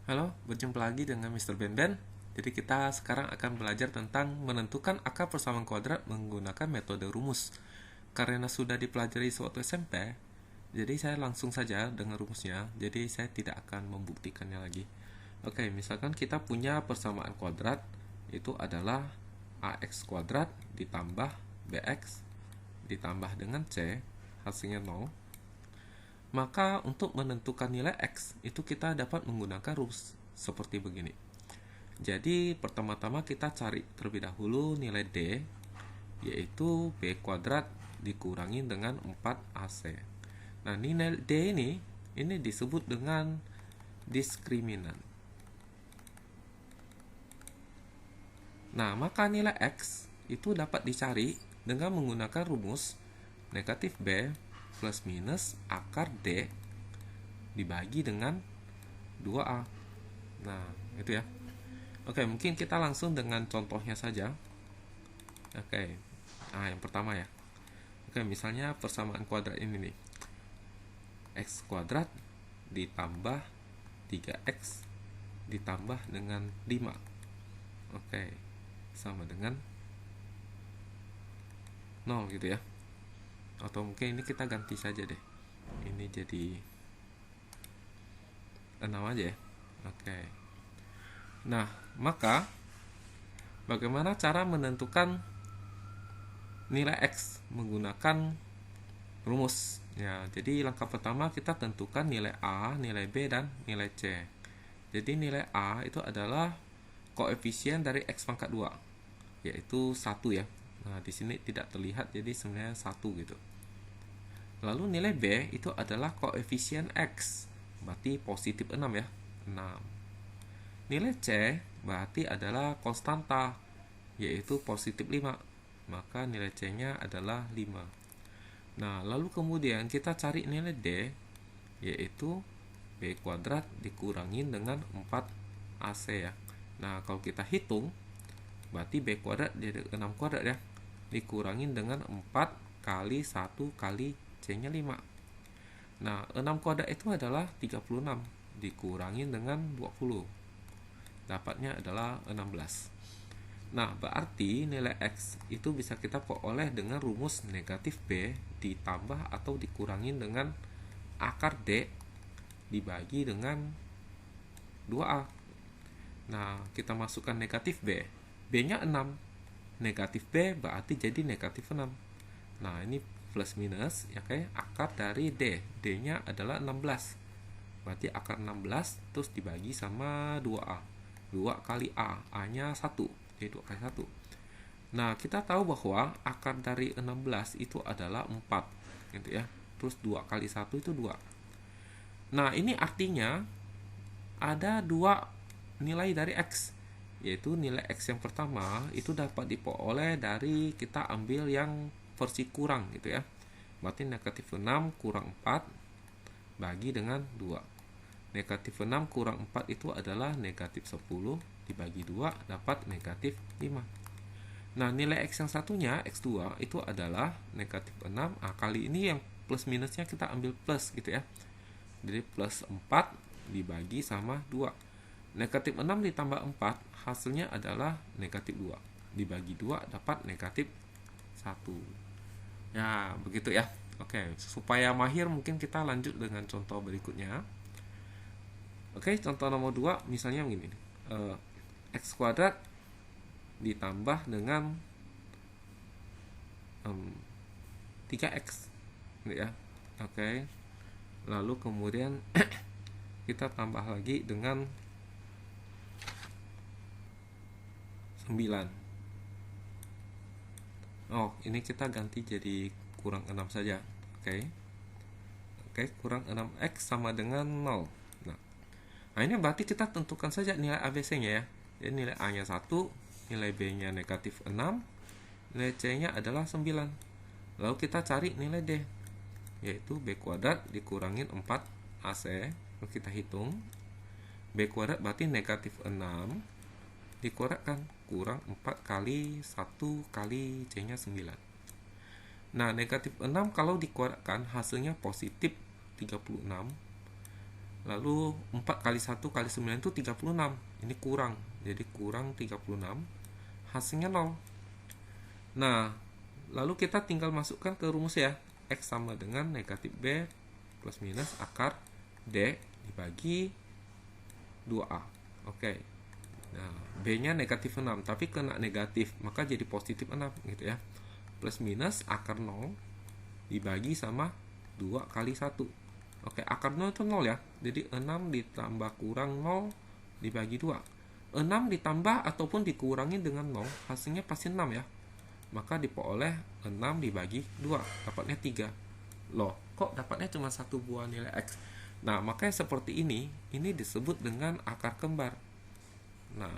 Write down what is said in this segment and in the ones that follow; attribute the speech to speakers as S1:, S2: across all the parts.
S1: Halo, berjumpa lagi dengan Mr. Ben. Jadi kita sekarang akan belajar tentang menentukan akar persamaan kuadrat menggunakan metode rumus. Karena sudah dipelajari sewaktu SMP, jadi saya langsung saja dengan rumusnya. Jadi saya tidak akan membuktikannya lagi. Oke, misalkan kita punya persamaan kuadrat, itu adalah ax kuadrat ditambah bx ditambah dengan c, hasilnya 0. Maka untuk menentukan nilai X itu kita dapat menggunakan rumus seperti begini. Jadi pertama-tama kita cari terlebih dahulu nilai D, yaitu B kuadrat dikurangi dengan 4AC. Nah, nilai D ini disebut dengan diskriminan. Nah, maka nilai X itu dapat dicari dengan menggunakan rumus negatif B plus minus akar D dibagi dengan 2A. Nah, itu ya. Oke, mungkin kita langsung dengan contohnya saja. Oke. Nah, yang pertama ya. Oke, misalnya persamaan kuadrat ini nih. X kuadrat ditambah 3X ditambah dengan 5. Oke. Sama dengan 0 gitu ya. Atau mungkin ini kita ganti saja deh, ini jadi 6 aja ya. Oke. Nah, maka bagaimana cara menentukan nilai X menggunakan rumus ya? Jadi langkah pertama kita tentukan nilai A, nilai B, dan nilai C. Jadi nilai A itu adalah koefisien dari X pangkat 2, yaitu 1 ya. Nah, di sini tidak terlihat, jadi sebenarnya 1 gitu. Lalu nilai B itu adalah koefisien X, berarti positif 6 ya, 6. Nilai C berarti adalah konstanta, yaitu positif 5, maka nilai C-nya adalah 5. Nah, lalu kemudian kita cari nilai D, yaitu B kuadrat dikurangin dengan 4AC ya. Nah, kalau kita hitung, berarti B kuadrat dari 6 kuadrat ya, dikurangin dengan 4 kali 1 kali C-nya 5. Nah, 6 kuadrat itu adalah 36, dikurangin dengan 20. Dapatnya adalah 16. Nah, berarti nilai X itu bisa kita peroleh dengan rumus negatif B ditambah atau dikurangin dengan akar D dibagi dengan 2A. Nah, kita masukkan negatif B. B-nya 6. Negatif B berarti jadi negatif 6. Nah, ini plus minus ya, kayak akar dari D. D-nya adalah 16. Berarti akar 16 terus dibagi sama 2A. 2 kali A. A-nya 1. Jadi 2 kali 1. Nah, kita tahu bahwa akar dari 16 itu adalah 4. Gitu ya. Terus 2 kali 1 itu 2. Nah, ini artinya ada 2 nilai dari X, yaitu nilai X yang pertama itu dapat diperoleh dari kita ambil yang versi kurang gitu ya. Berarti negatif 6 kurang 4 bagi dengan 2. Negatif 6 kurang 4 itu adalah negatif 10 dibagi 2 dapat negatif 5. Nah, nilai X yang satunya, X2 itu adalah negatif 6. Kali ini yang plus minusnya kita ambil plus gitu ya. Jadi plus 4 dibagi sama 2. Negatif 6 ditambah 4 hasilnya adalah negatif 2. Dibagi 2 dapat negatif 1. Ya, begitu ya. Oke, supaya mahir mungkin kita lanjut dengan contoh berikutnya. Oke, contoh nomor 2 misalnya begini. X kuadrat ditambah dengan 3X ya. Oke. Lalu kemudian kita tambah lagi dengan 9. Oh, ini kita ganti jadi kurang 6 saja. Oke. Oke, kurang 6X sama dengan 0. Nah, ini berarti kita tentukan saja nilai ABC-nya ya. Jadi nilai A-nya 1, nilai B-nya negatif 6, nilai C-nya adalah 9. Lalu kita cari nilai D, yaitu B kuadrat dikurangin 4AC. Lalu kita hitung. B kuadrat berarti negatif 6 dikurangan kurang 4 kali 1 kali C-nya 9. Nah, negatif 6 kalau dikurangan hasilnya positif 36. Lalu 4 kali 1 kali 9 itu 36. Ini kurang. Jadi kurang 36. Hasilnya 0. Nah, lalu kita tinggal masukkan ke rumus ya. X sama dengan negatif B plus minus akar D dibagi 2A. Oke. Nah, B-nya negatif 6, tapi kena negatif, maka jadi positif 6 gitu ya. Plus minus akar 0 dibagi sama 2 kali 1. Oke, akar 0 itu 0 ya. Jadi 6 ditambah kurang 0 dibagi 2. 6 ditambah ataupun dikurangi dengan 0, hasilnya pasti 6 ya. Maka diperoleh 6 dibagi 2, dapatnya 3. Loh, kok dapatnya cuma satu buah nilai X? Nah, makanya seperti ini disebut dengan akar kembar. Nah,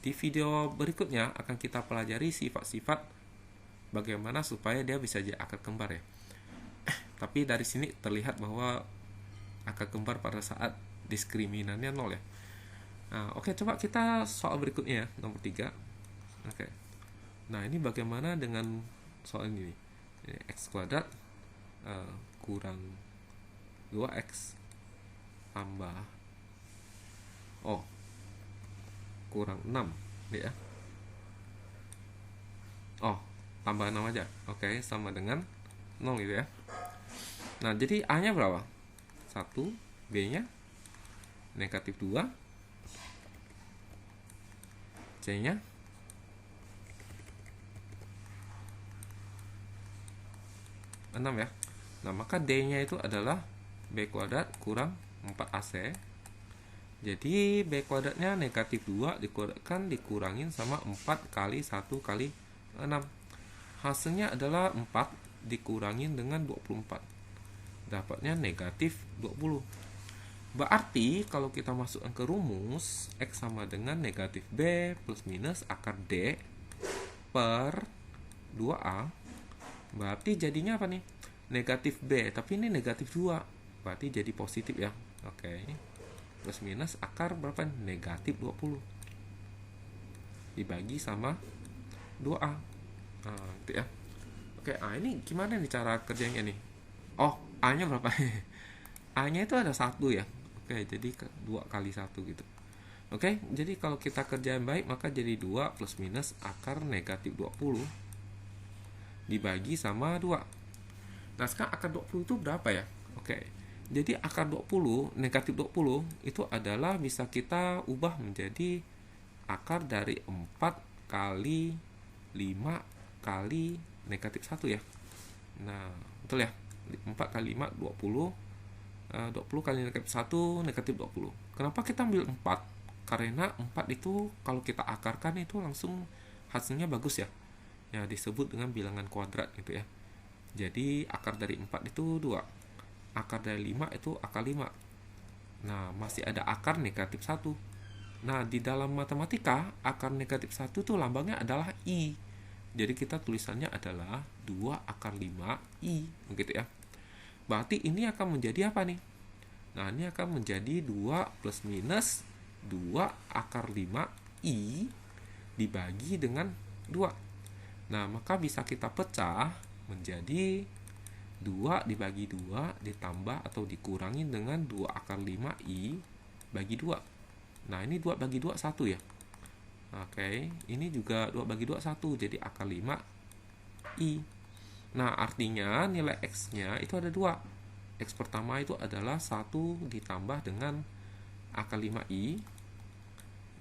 S1: di video berikutnya akan kita pelajari sifat-sifat bagaimana supaya dia bisa jadi akar kembar ya. Tapi dari sini terlihat bahwa akar kembar pada saat diskriminannya 0 ya. Nah, oke, coba kita soal berikutnya ya, nomor 3. Oke. Nah, ini bagaimana dengan soal ini? X kuadrat kurang 2x tambah kurang 6 ya. Tambah 6 aja. Oke, sama dengan 0 gitu ya. Nah, jadi A-nya berapa? 1, B-nya negatif 2, C-nya 6 ya. Nah, maka D-nya itu adalah B kuadrat kurang 4AC. Jadi B kuadratnya negatif 2 dikurangin sama 4 kali 1 kali 6. Hasilnya adalah 4 dikurangin dengan 24. Dapatnya negatif 20. Berarti kalau kita masukkan ke rumus, X sama dengan negatif B plus minus akar D per 2A. Berarti jadinya apa nih? Negatif B, tapi ini negatif 2. Berarti jadi positif ya. Oke. Plus minus akar berapa? Negatif 20. Dibagi sama 2A. Nah, gitu ya. Oke, ini gimana nih cara kerjanya nih? A-nya berapa? A-nya itu ada 1 ya. Oke, jadi 2 kali 1 gitu. Oke, jadi kalau kita kerjain baik, maka jadi 2 plus minus akar negatif 20 dibagi sama 2. Nah, sekarang akar 20 itu berapa ya? Oke, jadi akar 20, negatif 20 itu adalah bisa kita ubah menjadi akar dari 4 kali 5 kali negatif 1 ya. Nah, betul ya? 4 kali 5, 20. 20 kali negatif 1, negatif 20. Kenapa kita ambil 4? Karena 4 itu kalau kita akarkan itu langsung hasilnya bagus ya. Ya, disebut dengan bilangan kuadrat gitu ya. Jadi akar dari 4 itu 2. Akar dari 5 itu akar 5. Nah, masih ada akar negatif 1. Nah, di dalam matematika, akar negatif 1 itu lambangnya adalah I. Jadi kita tulisannya adalah 2 akar 5I, begitu ya. Berarti ini akan menjadi apa nih? Nah, ini akan menjadi 2 plus minus 2 akar 5I dibagi dengan 2. Nah, maka bisa kita pecah menjadi 2 dibagi 2 ditambah atau dikurangi dengan 2 akar 5I bagi 2. Nah, ini 2 bagi 2, 1 ya. Oke, ini juga 2 bagi 2, 1. Jadi akar 5I. Nah, artinya nilai X-nya itu ada 2. X pertama itu adalah 1 ditambah dengan akar 5I.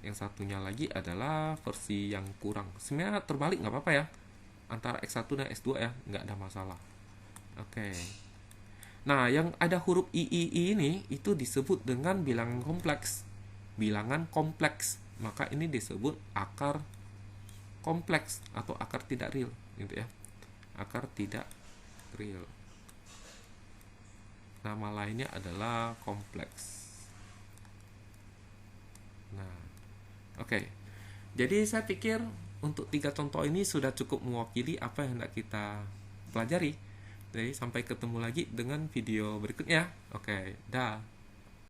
S1: Yang satunya lagi adalah versi yang kurang. Sebenarnya terbalik nggak apa-apa ya. Antara X1 dan X2 ya, nggak ada masalah. Oke. Nah, yang ada huruf I ini itu disebut dengan bilangan kompleks. Bilangan kompleks. Maka ini disebut akar kompleks atau akar tidak real, gitu ya. Akar tidak real. Nama lainnya adalah kompleks. Nah, oke. Jadi saya pikir untuk 3 contoh ini sudah cukup mewakili apa yang hendak kita pelajari. Jadi sampai ketemu lagi dengan video berikutnya. Oke, dah.